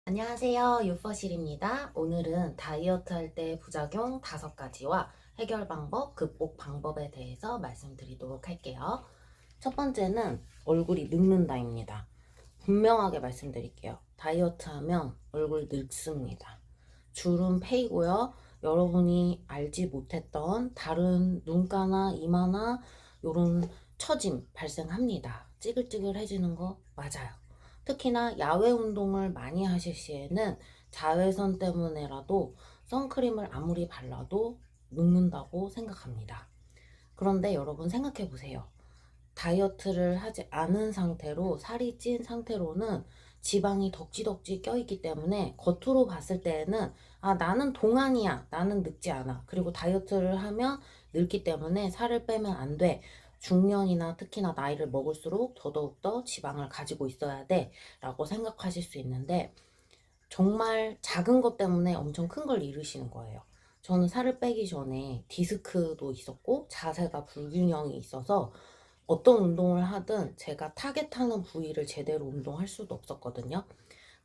안녕하세요. 유퍼실입니다. 오늘은 다이어트 할 때 부작용 5가지와 해결 방법, 극복 방법에 대해서 말씀드리도록 할게요. 첫 번째는 얼굴이 늙는다입니다. 분명하게 말씀드릴게요. 다이어트 하면 얼굴 늙습니다. 주름 패이고요. 여러분이 알지 못했던 다른 눈가나 이마나 이런 처짐 발생합니다. 찌글찌글해지는 거 맞아요. 특히나 야외 운동을 많이 하실 시에는 자외선 때문에라도 선크림을 아무리 발라도 눕는다고 생각합니다. 그런데 여러분 생각해 보세요. 다이어트를 하지 않은 상태로 살이 찐 상태로는 지방이 덕지덕지 껴있기 때문에 겉으로 봤을 때에는 나는 동안이야, 나는 늙지 않아, 그리고 다이어트를 하면 늙기 때문에 살을 빼면 안 돼, 중년이나 특히나 나이를 먹을수록 더더욱더 지방을 가지고 있어야 돼 라고 생각하실 수 있는데, 정말 작은 것 때문에 엄청 큰 걸 잃으시는 거예요. 저는 살을 빼기 전에 디스크도 있었고 자세가 불균형이 있어서 어떤 운동을 하든 제가 타겟하는 부위를 제대로 운동할 수도 없었거든요.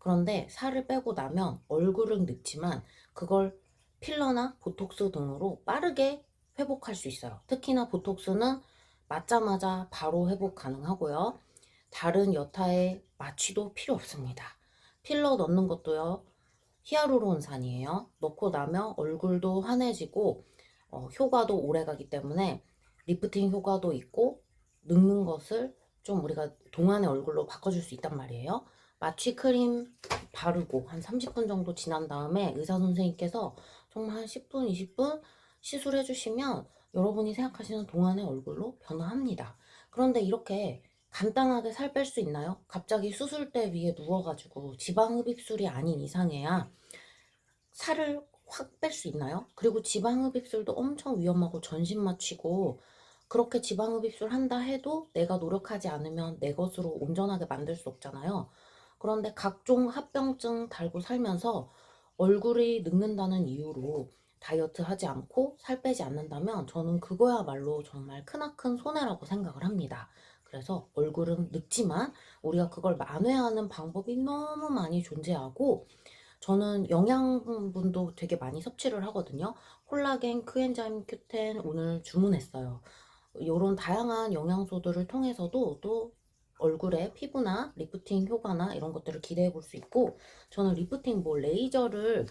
그런데 살을 빼고 나면 얼굴은 늙지만 그걸 필러나 보톡스 등으로 빠르게 회복할 수 있어요. 특히나 보톡스는 맞자마자 바로 회복 가능하고요. 다른 여타의 마취도 필요 없습니다. 필러 넣는 것도요, 히아루론산이에요. 넣고 나면 얼굴도 환해지고 효과도 오래 가기 때문에 리프팅 효과도 있고 늙는 것을 좀 우리가 동안의 얼굴로 바꿔줄 수 있단 말이에요. 마취 크림 바르고 한 30분 정도 지난 다음에 의사 선생님께서 정말 한 10분, 20분 시술해 주시면 여러분이 생각하시는 동안의 얼굴로 변화합니다. 그런데 이렇게 간단하게 살 뺄 수 있나요? 갑자기 수술대 위에 누워가지고 지방 흡입술이 아닌 이상해야 살을 확 뺄 수 있나요? 그리고 지방 흡입술도 엄청 위험하고 전신 마취고, 그렇게 지방 흡입술 한다 해도 내가 노력하지 않으면 내 것으로 온전하게 만들 수 없잖아요. 그런데 각종 합병증 달고 살면서 얼굴이 늙는다는 이유로 다이어트 하지 않고 살 빼지 않는다면 저는 그거야말로 정말 크나큰 손해라고 생각을 합니다. 그래서 얼굴은 늙지만 우리가 그걸 만회하는 방법이 너무 많이 존재하고, 저는 영양분도 되게 많이 섭취를 하거든요. 콜라겐, 크엔자임 Q10 오늘 주문했어요. 이런 다양한 영양소들을 통해서도 또 얼굴에 피부나 리프팅 효과나 이런 것들을 기대해 볼 수 있고, 저는 리프팅 레이저를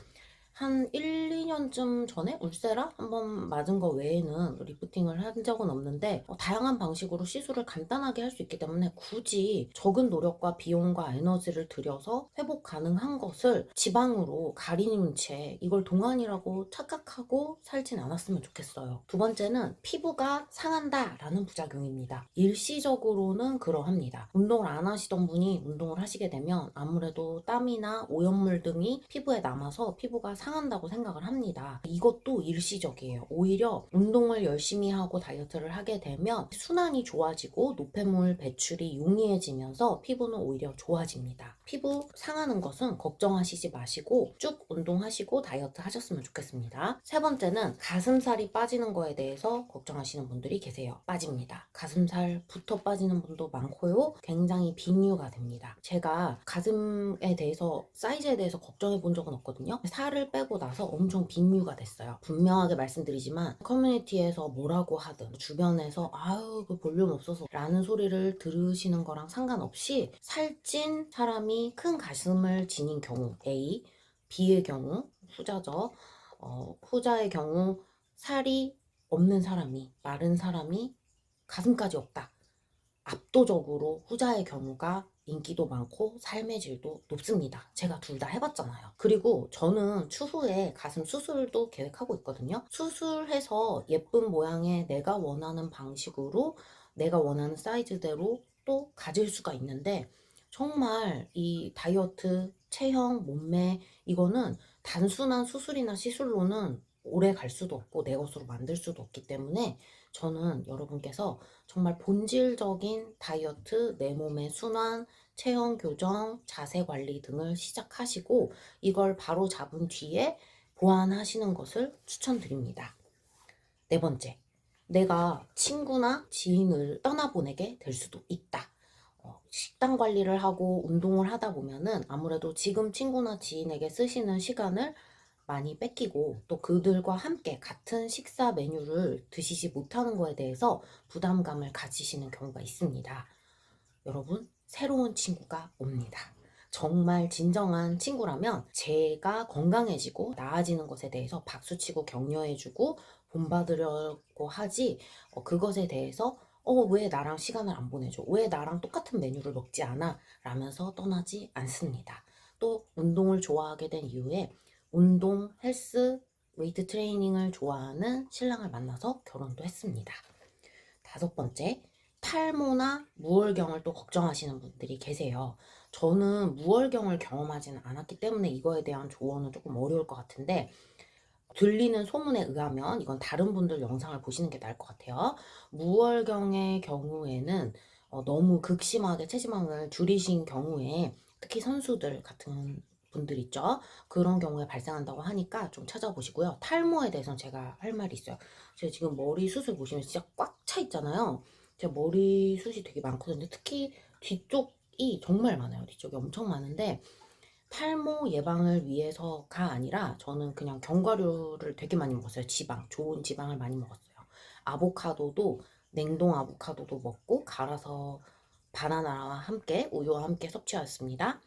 한 1, 2년쯤 전에 울세라 한번 맞은 거 외에는 리프팅을 한 적은 없는데, 다양한 방식으로 시술을 간단하게 할 수 있기 때문에 굳이 적은 노력과 비용과 에너지를 들여서 회복 가능한 것을 지방으로 가리는 채 이걸 동안이라고 착각하고 살진 않았으면 좋겠어요. 두 번째는 피부가 상한다라는 부작용입니다. 일시적으로는 그러합니다. 운동을 안 하시던 분이 운동을 하시게 되면 아무래도 땀이나 오염물 등이 피부에 남아서 피부가 상한다고 생각을 합니다. 이것도 일시적이에요. 오히려 운동을 열심히 하고 다이어트를 하게 되면 순환이 좋아지고 노폐물 배출이 용이해지면서 피부는 오히려 좋아집니다. 피부 상하는 것은 걱정하시지 마시고 쭉 운동하시고 다이어트 하셨으면 좋겠습니다. 세 번째는 가슴살이 빠지는 거에 대해서 걱정하시는 분들이 계세요. 빠집니다. 가슴살부터 빠지는 분도 많고요. 굉장히 빈유가 됩니다. 제가 가슴에 대해서 사이즈에 대해서 걱정해 본 적은 없거든요. 살을 빼고 나서 엄청 빈유가 됐어요. 분명하게 말씀드리지만 커뮤니티에서 뭐라고 하든 주변에서 아유 그 볼륨 없어서 라는 소리를 들으시는 거랑 상관없이 살찐 사람이 큰 가슴을 지닌 경우 A, B의 경우 후자죠. 후자의 경우 살이 없는 사람이, 마른 사람이 가슴까지 없다. 압도적으로 후자의 경우가 인기도 많고 삶의 질도 높습니다. 제가 둘 다 해봤잖아요. 그리고 저는 추후에 가슴 수술도 계획하고 있거든요. 수술해서 예쁜 모양의 내가 원하는 방식으로 내가 원하는 사이즈대로 또 가질 수가 있는데, 정말 이 다이어트, 체형, 몸매 이거는 단순한 수술이나 시술로는 오래 갈 수도 없고 내 것으로 만들 수도 없기 때문에 저는 여러분께서 정말 본질적인 다이어트, 내 몸의 순환, 체형 교정, 자세 관리 등을 시작하시고 이걸 바로 잡은 뒤에 보완하시는 것을 추천드립니다. 네 번째, 내가 친구나 지인을 떠나보내게 될 수도 있다. 식단 관리를 하고 운동을 하다 보면은 아무래도 지금 친구나 지인에게 쓰시는 시간을 많이 뺏기고 또 그들과 함께 같은 식사 메뉴를 드시지 못하는 거에 대해서 부담감을 가지시는 경우가 있습니다. 여러분, 새로운 친구가 옵니다. 정말 진정한 친구라면 제가 건강해지고 나아지는 것에 대해서 박수치고 격려해주고 본받으려고 하지, 그것에 대해서 왜 나랑 시간을 안 보내줘? 왜 나랑 똑같은 메뉴를 먹지 않아? 라면서 떠나지 않습니다. 또 운동을 좋아하게 된 이후에 운동, 헬스, 웨이트 트레이닝을 좋아하는 신랑을 만나서 결혼도 했습니다. 다섯 번째, 탈모나 무월경을 또 걱정하시는 분들이 계세요. 저는 무월경을 경험하지는 않았기 때문에 이거에 대한 조언은 조금 어려울 것 같은데, 들리는 소문에 의하면 이건 다른 분들 영상을 보시는 게 나을 것 같아요. 무월경의 경우에는 너무 극심하게 체지방을 줄이신 경우에 특히 선수들 같은 분들 있죠. 그런 경우에 발생한다고 하니까 좀 찾아보시고요. 탈모에 대해서는 제가 할 말이 있어요. 제가 지금 머리 숱을 보시면 진짜 꽉 차 있잖아요. 제 머리 숱이 되게 많거든요. 특히 뒤쪽이 정말 많아요. 뒤쪽이 엄청 많은데 탈모 예방을 위해서가 아니라 저는 그냥 견과류를 되게 많이 먹었어요. 지방, 좋은 지방을 많이 먹었어요. 아보카도도 냉동 아보카도도 먹고 갈아서 바나나와 함께 우유와 함께 섭취하였습니다.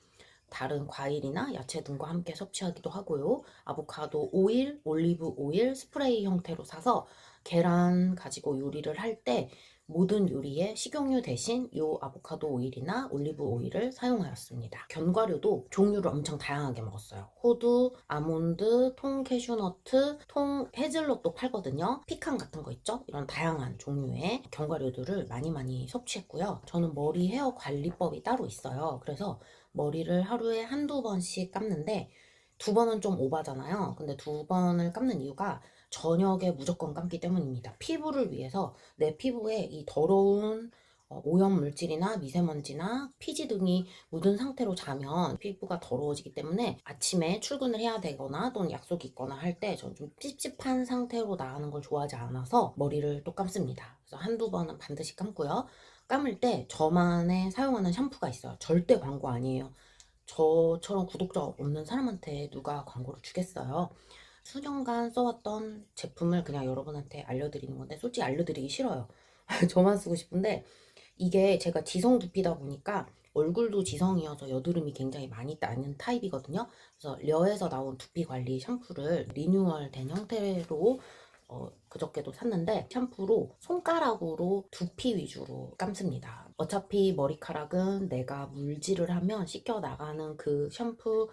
다른 과일이나 야채 등과 함께 섭취하기도 하고요. 아보카도 오일, 올리브 오일 스프레이 형태로 사서 계란 가지고 요리를 할 때 모든 요리에 식용유 대신 이 아보카도 오일이나 올리브 오일을 사용하였습니다. 견과류도 종류를 엄청 다양하게 먹었어요. 호두, 아몬드, 통 캐슈너트, 통 헤즐넛도 팔거든요. 피칸 같은 거 있죠? 이런 다양한 종류의 견과류들을 많이 섭취했고요. 저는 머리 헤어 관리법이 따로 있어요. 그래서 머리를 하루에 한두 번씩 감는데 두 번은 좀 오바잖아요. 근데 두 번을 감는 이유가 저녁에 무조건 감기 때문입니다. 피부를 위해서 내 피부에 이 더러운 오염 물질이나 미세먼지나 피지 등이 묻은 상태로 자면 피부가 더러워지기 때문에 아침에 출근을 해야 되거나 또는 약속이 있거나 할 때 저는 좀 찝찝한 상태로 나가는 걸 좋아하지 않아서 머리를 또 감습니다. 그래서 한두 번은 반드시 감고요. 감을 때 저만의 사용하는 샴푸가 있어요. 절대 광고 아니에요. 저처럼 구독자 없는 사람한테 누가 광고를 주겠어요. 수년간 써왔던 제품을 그냥 여러분한테 알려드리는 건데 솔직히 알려드리기 싫어요. 저만 쓰고 싶은데 이게 제가 지성 두피다 보니까 얼굴도 지성이어서 여드름이 굉장히 많이 나는 타입이거든요. 그래서 려에서 나온 두피 관리 샴푸를 리뉴얼된 형태로 그저께도 샀는데 샴푸로 손가락으로 두피 위주로 감습니다. 어차피 머리카락은 내가 물질을 하면 씻겨 나가는 그 샴푸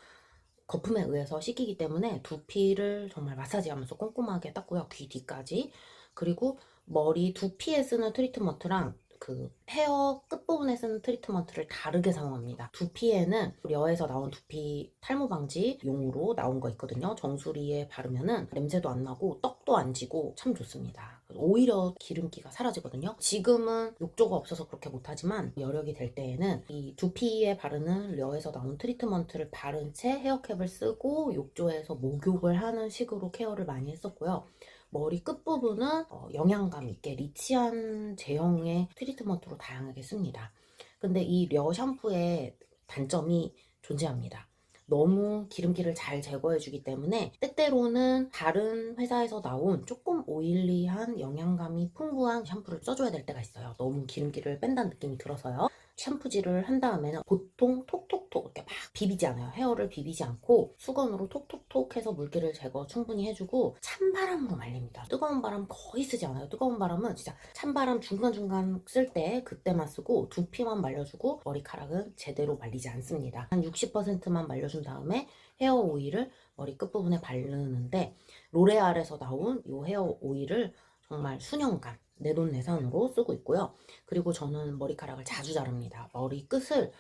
거품에 의해서 씻기기 때문에 두피를 정말 마사지하면서 꼼꼼하게 닦고요. 귀 뒤까지. 그리고 머리 두피에 쓰는 트리트먼트랑 그 헤어 끝부분에 쓰는 트리트먼트를 다르게 사용합니다. 두피에는 려에서 나온 두피 탈모 방지 용으로 나온 거 있거든요. 정수리에 바르면은 냄새도 안 나고 떡도 안 지고 참 좋습니다. 오히려 기름기가 사라지거든요. 지금은 욕조가 없어서 그렇게 못하지만 여력이 될 때에는 이 두피에 바르는 려에서 나온 트리트먼트를 바른 채 헤어캡을 쓰고 욕조에서 목욕을 하는 식으로 케어를 많이 했었고요. 머리 끝부분은 영양감 있게 리치한 제형의 트리트먼트로 다양하게 씁니다. 근데 이 려 샴푸의 단점이 존재합니다. 너무 기름기를 잘 제거해주기 때문에 때때로는 다른 회사에서 나온 조금 오일리한 영양감이 풍부한 샴푸를 써줘야 될 때가 있어요. 너무 기름기를 뺀다는 느낌이 들어서요. 샴푸질을 한 다음에는 보통 톡톡톡 이렇게 막 비비지 않아요. 헤어를 비비지 않고 수건으로 톡톡톡 해서 물기를 제거 충분히 해주고 찬바람으로 말립니다. 뜨거운 바람 거의 쓰지 않아요. 뜨거운 바람은 진짜 찬바람 중간중간 쓸 때 그때만 쓰고 두피만 말려주고 머리카락은 제대로 말리지 않습니다. 한 60%만 말려준 다음에 헤어 오일을 머리 끝부분에 바르는데 로레알에서 나온 이 헤어 오일을 정말 수년간 내돈내산으로 쓰고 있고요. 그리고 저는 머리카락을 자주 자릅니다. 머리 끝을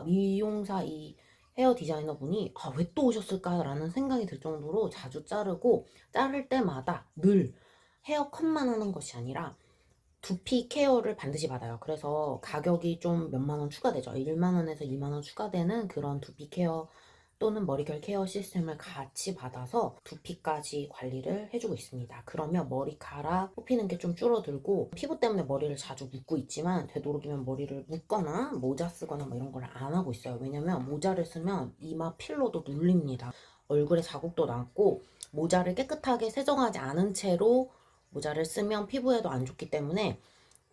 미용사 이 헤어 디자이너 분이 왜 또 오셨을까라는 생각이 들 정도로 자주 자르고 자를 때마다 늘 헤어컷만 하는 것이 아니라 두피 케어를 반드시 받아요. 그래서 가격이 좀 몇만 원 추가되죠. 1만 원에서 2만 원 추가되는 그런 두피 케어 또는 머리결 케어 시스템을 같이 받아서 두피까지 관리를 해주고 있습니다. 그러면 머리카락 뽑히는 게 좀 줄어들고, 피부 때문에 머리를 자주 묶고 있지만 되도록이면 머리를 묶거나 모자 쓰거나 뭐 이런 걸 안 하고 있어요. 왜냐면 모자를 쓰면 이마 필러도 눌립니다. 얼굴에 자국도 남고, 모자를 깨끗하게 세정하지 않은 채로 모자를 쓰면 피부에도 안 좋기 때문에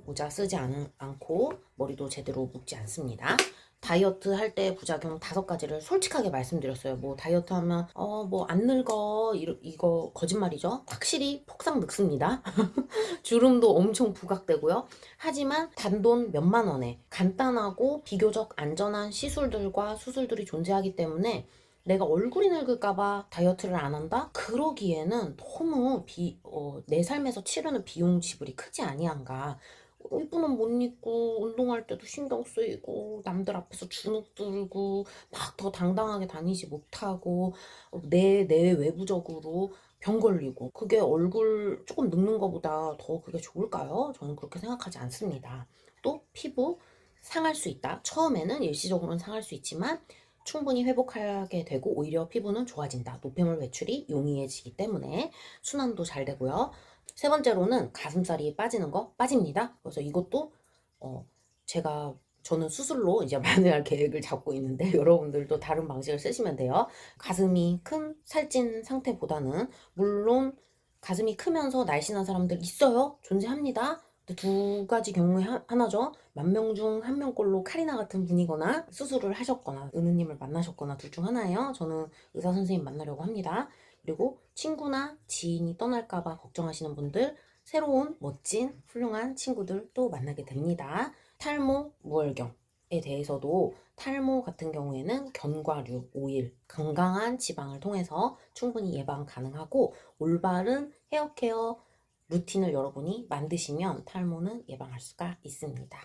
모자 쓰지 않고 머리도 제대로 묶지 않습니다. 다이어트 할 때 부작용 5가지를 솔직하게 말씀드렸어요. 뭐 다이어트 하면 뭐 안 늙어 이거 거짓말이죠. 확실히 폭삭 늙습니다. 주름도 엄청 부각되고요. 하지만 단돈 몇만 원에 간단하고 비교적 안전한 시술들과 수술들이 존재하기 때문에 내가 얼굴이 늙을까봐 다이어트를 안 한다? 그러기에는 너무 내 삶에서 치르는 비용 지불이 크지 아니한가. 이쁘면 못 입고 운동할 때도 신경 쓰이고 남들 앞에서 주눅 들고 막 더 당당하게 다니지 못하고 내 외부적으로 병 걸리고, 그게 얼굴 조금 늙는 것보다 더 그게 좋을까요? 저는 그렇게 생각하지 않습니다. 또 피부 상할 수 있다. 처음에는 일시적으로는 상할 수 있지만 충분히 회복하게 되고 오히려 피부는 좋아진다. 노폐물 배출이 용이해지기 때문에 순환도 잘 되고요. 세 번째로는 가슴살이 빠지는 거 빠집니다. 그래서 이것도 저는 수술로 이제 마무리할 계획을 잡고 있는데 여러분들도 다른 방식을 쓰시면 돼요. 가슴이 큰 살찐 상태보다는, 물론 가슴이 크면서 날씬한 사람들 있어요. 존재합니다. 근데 2가지 경우에 하나죠. 10,000명 중 1명꼴로 카리나 같은 분이거나 수술을 하셨거나 은우님을 만나셨거나 둘 중 하나예요. 저는 의사 선생님 만나려고 합니다. 그리고 친구나 지인이 떠날까봐 걱정하시는 분들, 새로운 멋진 훌륭한 친구들 또 만나게 됩니다. 탈모, 무월경에 대해서도, 탈모 같은 경우에는 견과류, 오일, 건강한 지방을 통해서 충분히 예방 가능하고, 올바른 헤어케어 루틴을 여러분이 만드시면 탈모는 예방할 수가 있습니다.